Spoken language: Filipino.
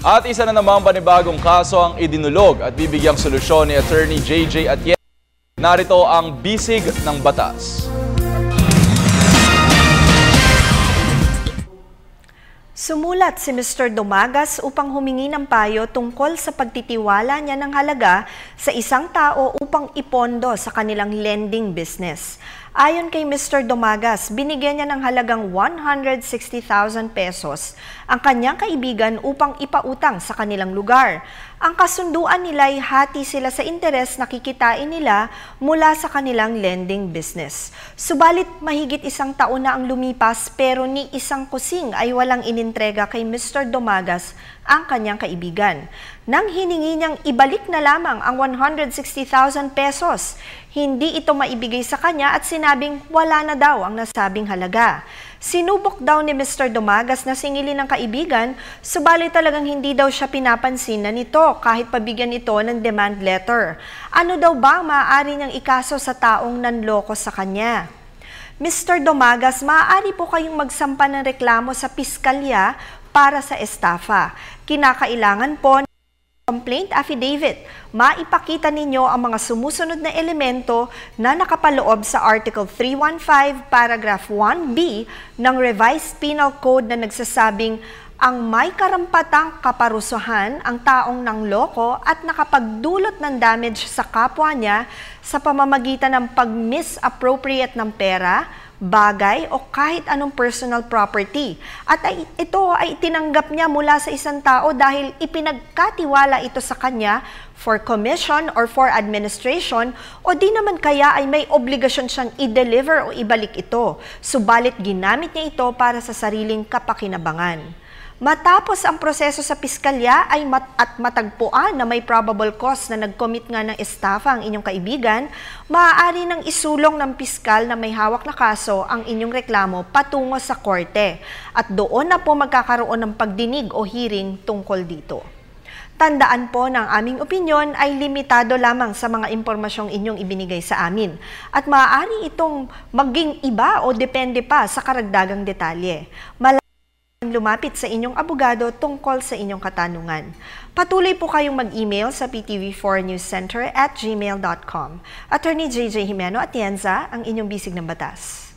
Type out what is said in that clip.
At isa na namang panibagong kaso ang idinulog at bibigyang solusyon ni Attorney JJ Atienza. Narito ang bisig ng batas. Sumulat si Mr. Dumagas upang humingi ng payo tungkol sa pagtitiwala niya ng halaga sa isang tao upang ipondo sa kanilang lending business. Ayon kay Mr. Dumagas, binigyan niya ng halagang 160,000 pesos ang kanyang kaibigan upang ipautang sa kanilang lugar. Ang kasunduan nila ay hati sila sa interes na kikitain nila mula sa kanilang lending business. Subalit mahigit isang taon na ang lumipas pero ni isang kusing ay walang inintrega kay Mr. Dumagas ang kanyang kaibigan. Nang hiningi niyang ibalik na lamang ang 160,000 pesos, hindi ito maibigay sa kanya at sinabing wala na daw ang nasabing halaga. Sinubok daw ni Mr. Dumagas na singilin ng kaibigan, subalit talagang hindi daw siya pinapansin na nito kahit pabigyan ito ng demand letter. Ano daw ba ang maaari niyang ikaso sa taong nanloko sa kanya? Mr. Dumagas, maaari po kayong magsampa ng reklamo sa piskalya para sa estafa. Kinakailangan po complaint affidavit. Maipakita ninyo ang mga sumusunod na elemento na nakapaloob sa Article 315, Paragraph 1B ng Revised Penal Code na nagsasabing ang may karampatang kaparusahan ang taong nangloko at nakapagdulot ng damage sa kapwa niya sa pamamagitan ng pag-misappropriate ng pera, bagay o kahit anong personal property. At ito ay tinanggap niya mula sa isang tao dahil ipinagkatiwala ito sa kanya for commission or for administration o di naman kaya ay may obligasyon siyang i-deliver o ibalik ito. Subalit ginamit niya ito para sa sariling kapakinabangan. Matapos ang proseso sa piskalya ay matagpuan na may probable cause na nag-commit nga ng estafa ang inyong kaibigan, maaari nang isulong ng piskal na may hawak na kaso ang inyong reklamo patungo sa korte at doon na po magkakaroon ng pagdinig o hearing tungkol dito. Tandaan po ng aming opinyon ay limitado lamang sa mga impormasyong inyong ibinigay sa amin at maaari itong maging iba o depende pa sa karagdagang detalye. Lumapit sa inyong abogado tungkol sa inyong katanungan. Patuloy po kayong mag-email sa ptv4newscenter@gmail.com. Attorney JJ Atienza, ang inyong bisig ng batas.